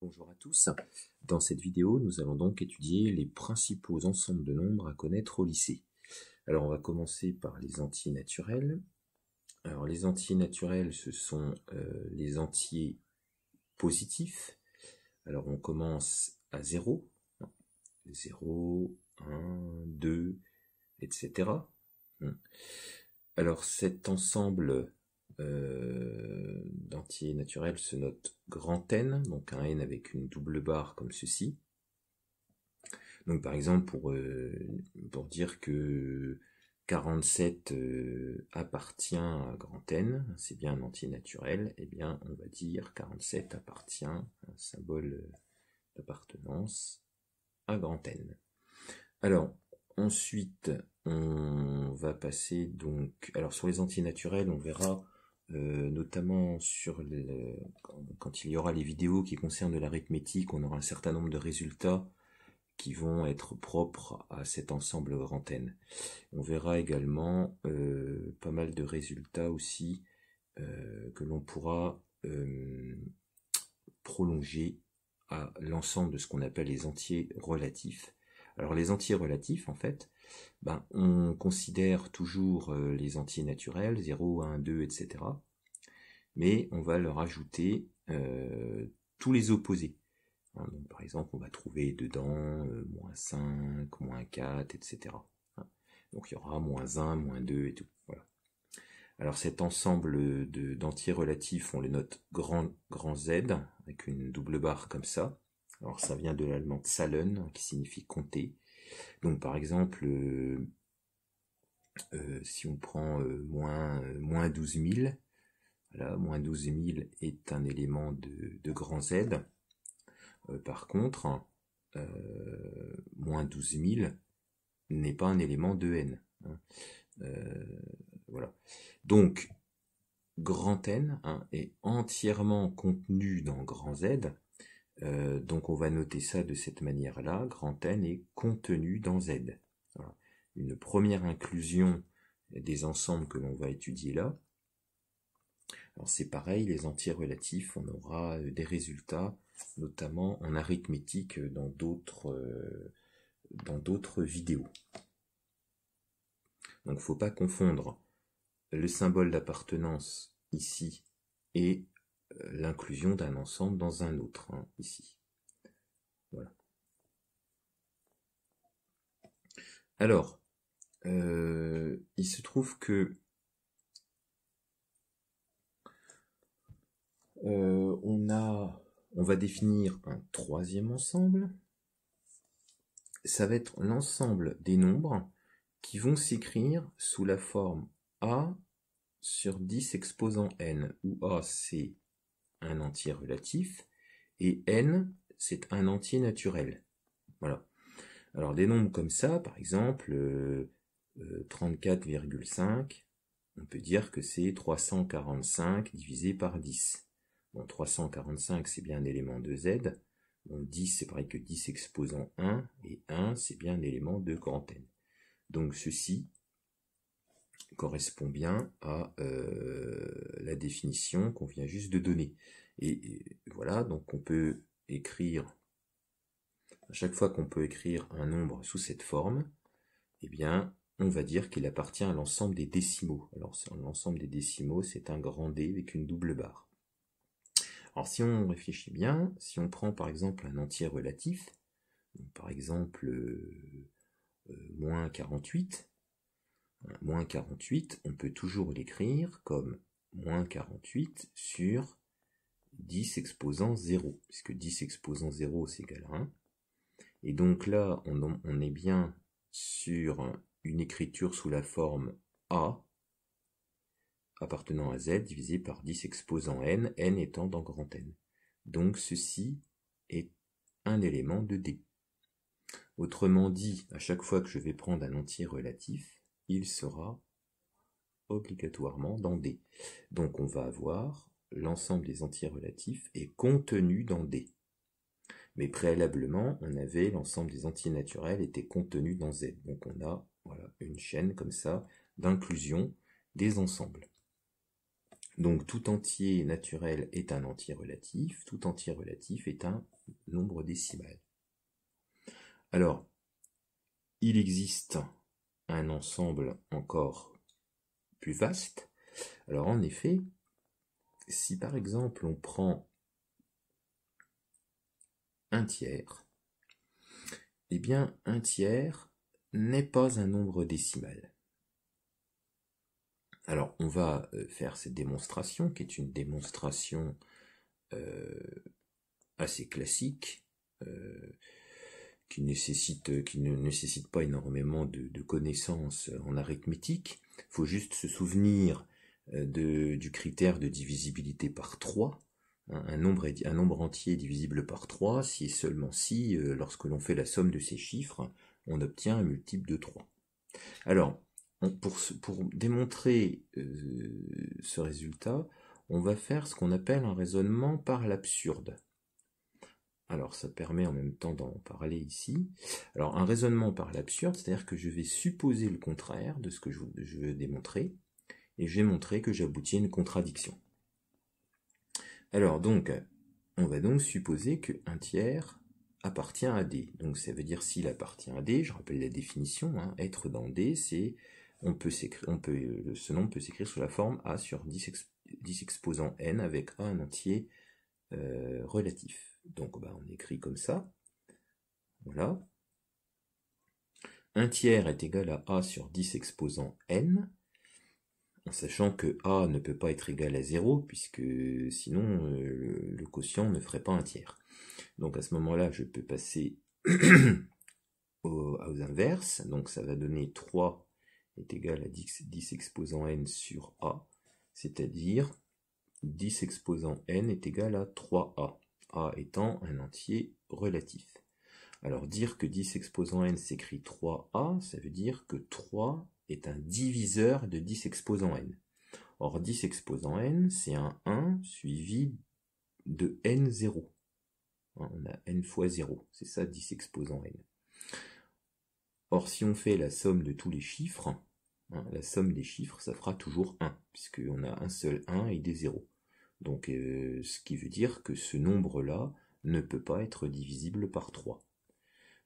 Bonjour à tous. Dans cette vidéo, nous allons donc étudier les principaux ensembles de nombres à connaître au lycée. Alors, on va commencer par les entiers naturels. Alors, les entiers naturels, ce sont les entiers positifs. Alors, on commence à 0, 0, 1, 2, etc. Alors, cet ensemble d'entiers naturels se note grand N, donc un N avec une double barre comme ceci. Donc par exemple, pour dire que 47 appartient à grand N, c'est bien un entier naturel, eh bien on va dire 47 appartient, un symbole d'appartenance, à grand N. Alors, ensuite, on va passer donc... Alors sur les entiers naturels, on verra notamment quand il y aura les vidéos qui concernent l'arithmétique, on aura un certain nombre de résultats qui vont être propres à cet ensemble grand N. On verra également pas mal de résultats aussi que l'on pourra prolonger à l'ensemble de ce qu'on appelle les entiers relatifs. Alors les entiers relatifs, en fait, on considère toujours les entiers naturels, 0, 1, 2, etc. Mais on va leur ajouter tous les opposés. Donc, par exemple, on va trouver dedans moins 5, moins 4, etc. Donc il y aura moins 1, moins 2 et tout. Voilà. Alors cet ensemble d'entiers relatifs, on les note grand Z, avec une double barre comme ça. Alors ça vient de l'allemand zahlen, qui signifie compter. Donc par exemple, si on prend moins 12 000, voilà, moins 12 000 est un élément de grand Z. Par contre, moins 12 000 n'est pas un élément de n. Voilà. Donc, grand N est entièrement contenu dans grand Z. Donc, on va noter ça de cette manière-là. Grand N est contenu dans Z. Voilà. Une première inclusion des ensembles que l'on va étudier là. Alors, c'est pareil, les entiers relatifs, on aura des résultats, notamment en arithmétique dans d'autres vidéos. Donc, il ne faut pas confondre le symbole d'appartenance ici et l'inclusion d'un ensemble dans un autre, ici. Voilà. Alors, il se trouve que on va définir un troisième ensemble. Ça va être l'ensemble des nombres qui vont s'écrire sous la forme A sur 10 exposant n, où A c'est un entier relatif, et n c'est un entier naturel. Voilà. Alors des nombres comme ça, par exemple, 34,5, on peut dire que c'est 345 divisé par 10. Bon, 345 c'est bien un élément de Z, bon, 10 c'est pareil que 10 exposant 1, et 1 c'est bien un élément de grand N. Donc ceci correspond bien à la définition qu'on vient juste de donner. Et voilà, donc on peut écrire, à chaque fois qu'on peut écrire un nombre sous cette forme, eh bien, on va dire qu'il appartient à l'ensemble des décimaux. Alors, l'ensemble des décimaux, c'est un grand D avec une double barre. Alors, si on réfléchit bien, si on prend par exemple un entier relatif, donc, par exemple moins 48, moins 48, on peut toujours l'écrire comme moins 48 sur 10 exposant 0, puisque 10 exposant 0, c'est égal à 1. Et donc là, on est bien sur une écriture sous la forme A, appartenant à Z, divisé par 10 exposant n, n étant dans grand N. Donc ceci est un élément de D. Autrement dit, à chaque fois que je vais prendre un entier relatif, il sera obligatoirement dans D. Donc on va avoir l'ensemble des entiers relatifs est contenu dans D. Mais préalablement, on avait l'ensemble des entiers naturels était contenu dans Z. Donc on a une chaîne comme ça d'inclusion des ensembles. Donc tout entier naturel est un entier relatif, tout entier relatif est un nombre décimal. Alors, il existe un ensemble encore plus vaste. Alors en effet, si par exemple on prend un tiers, eh bien un tiers n'est pas un nombre décimal. Alors on va faire cette démonstration qui est une démonstration assez classique, qui ne nécessite pas énormément de connaissances en arithmétique. Il faut juste se souvenir du critère de divisibilité par 3. Un nombre entier divisible par 3 si et seulement si, lorsque l'on fait la somme de ces chiffres, on obtient un multiple de 3. Alors, pour démontrer ce résultat, on va faire ce qu'on appelle un raisonnement par l'absurde. Alors, ça permet en même temps d'en parler ici. Alors, un raisonnement par l'absurde, c'est-à-dire que je vais supposer le contraire de ce que je veux démontrer, et je vais montrer que j'aboutis à une contradiction. Alors, donc, on va donc supposer qu'un tiers appartient à D. Donc, ça veut dire s'il appartient à D, je rappelle la définition, hein, être dans D, c'est, ce nombre peut s'écrire sous la forme A sur 10 exposant N avec A un entier relatif. Donc on écrit comme ça. Voilà. Un tiers est égal à A sur 10 exposant N, en sachant que A ne peut pas être égal à 0, puisque sinon le quotient ne ferait pas un tiers. Donc à ce moment-là, je peux passer aux inverses. Donc ça va donner 3 est égal à 10 exposant N sur A, c'est-à-dire 10 exposant N est égal à 3A. A étant un entier relatif. Alors dire que 10 exposant N s'écrit 3A, ça veut dire que 3 est un diviseur de 10 exposant N. Or 10 exposant N, c'est un 1 suivi de N0. On a N fois 0, c'est ça 10 exposant N. Or si on fait la somme de tous les chiffres, la somme des chiffres, ça fera toujours 1, puisqu'on a un seul 1 et des 0. Donc, ce qui veut dire que ce nombre-là ne peut pas être divisible par 3.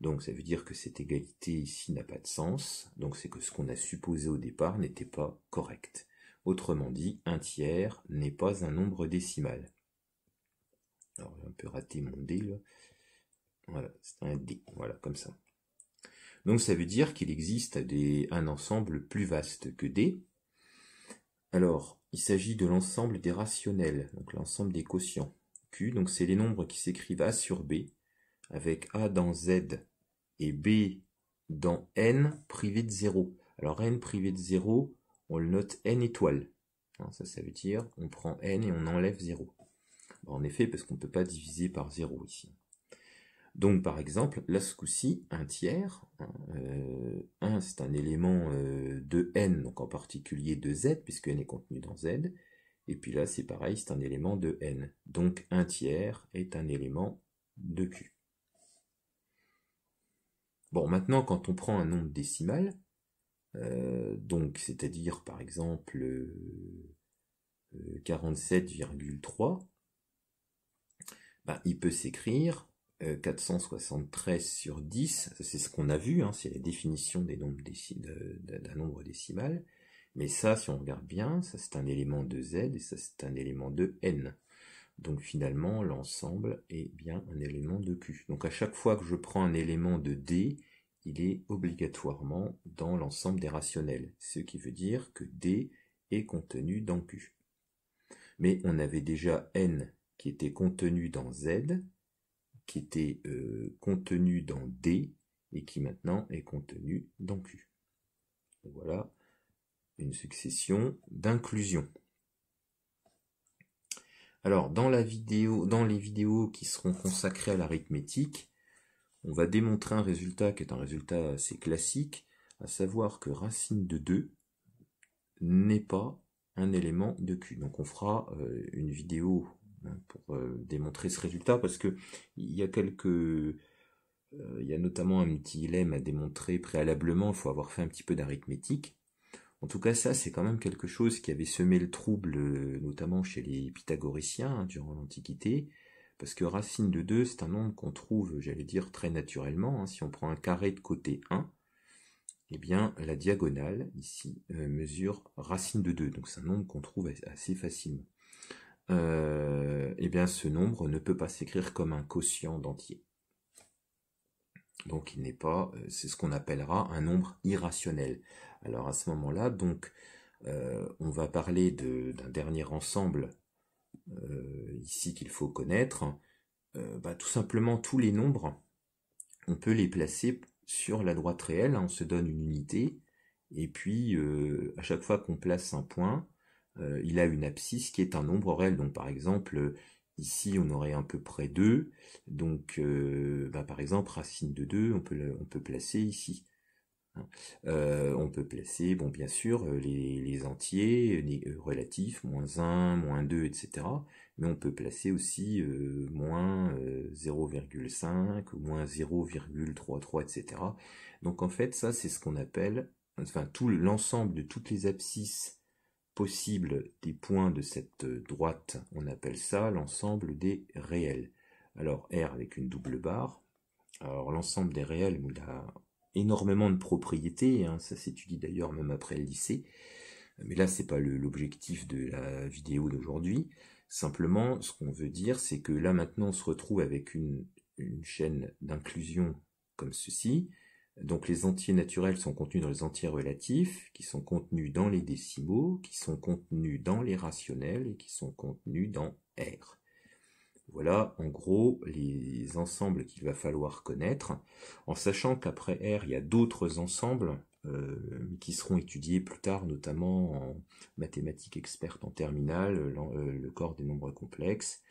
Donc, ça veut dire que cette égalité ici n'a pas de sens. Donc, c'est que ce qu'on a supposé au départ n'était pas correct. Autrement dit, un tiers n'est pas un nombre décimal. Alors, j'ai un peu raté mon D, là. Voilà, c'est un D. Voilà, comme ça. Donc, ça veut dire qu'il existe un ensemble plus vaste que D. Alors, il s'agit de l'ensemble des rationnels, donc l'ensemble des quotients. Q, donc c'est les nombres qui s'écrivent A sur B, avec A dans Z et B dans N privé de 0. Alors N privé de 0, on le note N étoile. Ça veut dire on prend N et on enlève 0. En effet, parce qu'on ne peut pas diviser par 0 ici. Donc par exemple, là ce coup-ci, un tiers, 1 c'est un élément de N, donc en particulier de Z, puisque N est contenu dans Z, et puis là c'est pareil, c'est un élément de N. Donc un tiers est un élément de Q. Bon, maintenant quand on prend un nombre décimal, donc c'est-à-dire par exemple 47,3, il peut s'écrire 473 sur 10, c'est ce qu'on a vu, c'est la définition des nombres d'un nombre décimal, mais ça, si on regarde bien, ça c'est un élément de Z et ça c'est un élément de N. Donc finalement, l'ensemble est bien un élément de Q. Donc à chaque fois que je prends un élément de D, il est obligatoirement dans l'ensemble des rationnels, ce qui veut dire que D est contenu dans Q. Mais on avait déjà N qui était contenu dans Z, qui était contenu dans D et qui maintenant est contenu dans Q. Donc voilà une succession d'inclusions. Alors dans les vidéos qui seront consacrées à l'arithmétique, on va démontrer un résultat qui est un résultat assez classique, à savoir que racine de 2 n'est pas un élément de Q. Donc on fera une vidéo pour démontrer ce résultat, parce que il y a notamment un petit lemme à démontrer préalablement, il faut avoir fait un petit peu d'arithmétique. En tout cas, ça, c'est quand même quelque chose qui avait semé le trouble, notamment chez les pythagoriciens, hein, durant l'Antiquité, parce que racine de 2, c'est un nombre qu'on trouve, j'allais dire, très naturellement. Hein. Si on prend un carré de côté 1, eh bien, la diagonale, ici, mesure racine de 2. Donc, c'est un nombre qu'on trouve assez facilement. Eh bien, ce nombre ne peut pas s'écrire comme un quotient d'entier. Donc, il n'est pas, c'est ce qu'on appellera un nombre irrationnel. Alors, à ce moment-là, donc, on va parler d'un dernier ensemble ici qu'il faut connaître. Tout simplement, tous les nombres, on peut les placer sur la droite réelle, on se donne une unité, et puis à chaque fois qu'on place un point, il a une abscisse qui est un nombre réel. Donc par exemple, ici on aurait à peu près 2, donc par exemple racine de 2, on peut placer ici. On peut placer, bon bien sûr, les entiers relatifs, -1, -2, etc. Mais on peut placer aussi moins 0,5, moins 0,33, etc. Donc en fait, ça c'est ce qu'on appelle, enfin tout l'ensemble de toutes les abscisses possibles des points de cette droite, on appelle ça l'ensemble des réels. Alors R avec une double barre. Alors l'ensemble des réels, il a énormément de propriétés, hein, ça s'étudie d'ailleurs même après le lycée, mais là c'est pas l'objectif de la vidéo d'aujourd'hui. Simplement ce qu'on veut dire, c'est que là maintenant on se retrouve avec une chaîne d'inclusion comme ceci. Donc les entiers naturels sont contenus dans les entiers relatifs, qui sont contenus dans les décimaux, qui sont contenus dans les rationnels et qui sont contenus dans R. Voilà, en gros, les ensembles qu'il va falloir connaître, en sachant qu'après R, il y a d'autres ensembles qui seront étudiés plus tard, notamment en mathématiques expertes en terminale, le corps des nombres complexes.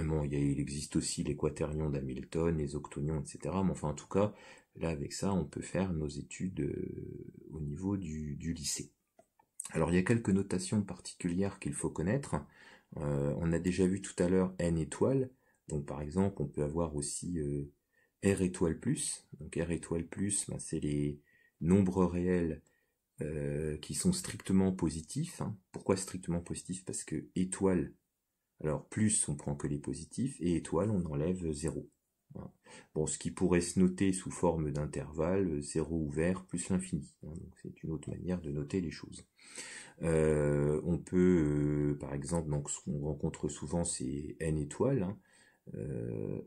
Bon, il existe aussi les quaternions d'Hamilton, les octonions, etc. Mais enfin, en tout cas, là, avec ça, on peut faire nos études au niveau du lycée. Alors, il y a quelques notations particulières qu'il faut connaître. On a déjà vu tout à l'heure n étoiles. Donc, par exemple, on peut avoir aussi r étoile plus. Donc, r étoile plus, c'est les nombres réels qui sont strictement positifs. Hein. Pourquoi strictement positifs? Parce que étoile, alors plus, on prend que les positifs, et étoile, on enlève 0. Voilà. Bon, ce qui pourrait se noter sous forme d'intervalle, 0 ouvert plus l'infini. Hein. Donc, c'est une autre manière de noter les choses. On peut, par exemple, donc ce qu'on rencontre souvent, c'est n étoiles. Hein.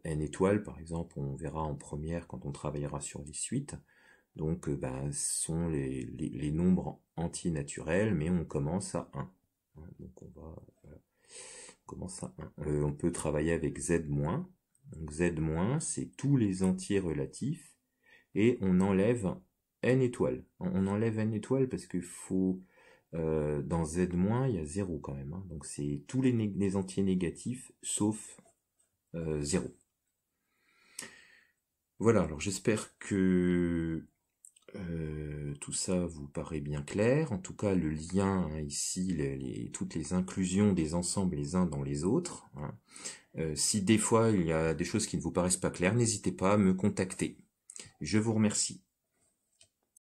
N étoiles, par exemple, on verra en première quand on travaillera sur les suites. Donc, ce sont les nombres entiers naturels, mais on commence à 1. Hein, donc, on commence à 1. On peut travailler avec z-. Donc, z-, c'est tous les entiers relatifs, et on enlève n étoiles. On enlève n étoiles parce qu'il faut... dans z-, il y a 0 quand même. Hein. Donc c'est tous les entiers négatifs sauf 0. Voilà, alors j'espère que tout ça vous paraît bien clair. En tout cas, le lien hein, ici, toutes les inclusions des ensembles les uns dans les autres. Hein. Si des fois il y a des choses qui ne vous paraissent pas claires, n'hésitez pas à me contacter. Je vous remercie.